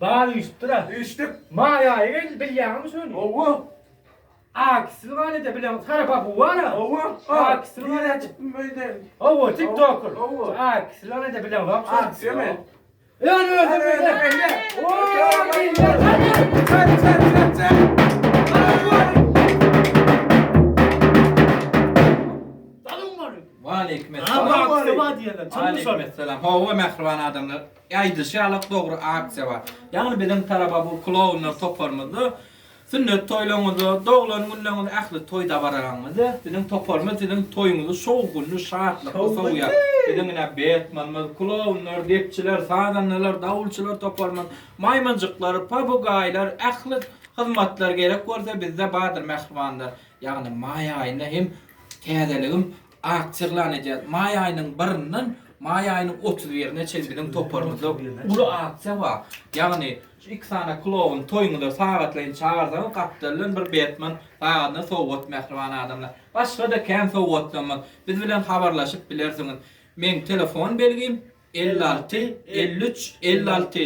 Bağlı üstüra. İçtik. Maya el bilyan mı söylüyor? Ovu. Aksini gane de bilen tarafa bu var ya. Ovu. Aksini Yine gane. çıktım böyle. Ovu TikToker. Ovu. Aksini gane de bilen var. Aksi mi? Yani özür dilerim. Sen. Aleyküm Ama selam. aksi var diyelim. Aleyküm selam. Hava mehriban adamlar. Yaydı şalık doğru aksiya var. Yani bizim tarafa bu klounlar toparmızı. Sünnet toylarımızı, doğulan günlerimizi ahli toyda varağımızı. Bizim toparmız, bizim toyumuzu soğuk günlü şartlıklı soğuya. Bizim yine Batman'ımız, klounlar, depçiler, sadanlar, davulçular toparmız. Maymuncuklar, papugaylar, ahli hizmetler gerek olsa bizde badır mehribanlar. Yani Maya ayında hem tedeligim aksirlanacağız. May ayının birinden May ayının 31'ine çelbinin toparımızda ulu aksiya var. Yani şu 2 tane kloğun toyunu saatlayın çağırdan kaptırılın bir Batman saatına soğut mehriban adamlar. Başka da ken soğutlamaz. Biz bilen haberlaşıp bilirsiniz. Men telefon belgim 56 53 56.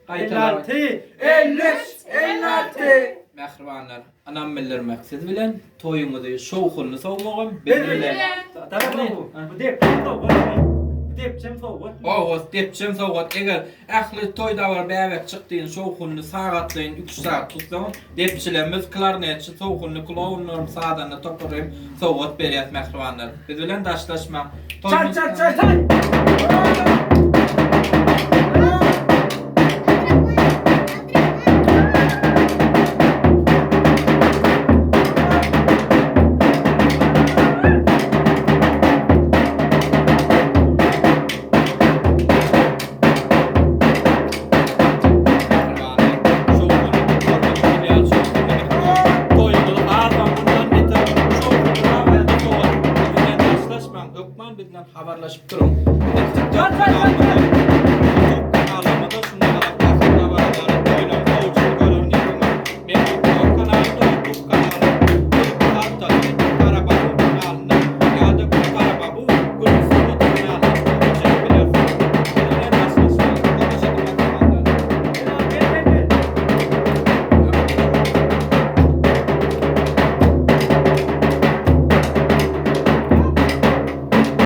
56. 56. Mehribanlar. Anam bildirmek. Siz bilen toyumuzu, şovkunu soğumağım. Ben bilen. Tamam bu. Bu dep. Depçem soğuk. O depçem soğuk. Eğer ahli toyda var bebek çıktığın şovkunu saatlayın 3 saat tutsanız depçilerimiz klarnetçi soğkunu kloğunlarım sağdan toparlayıp soğuk beriyat mehribanlar. Biz bilen daşlaşma. Çay çay çay çay.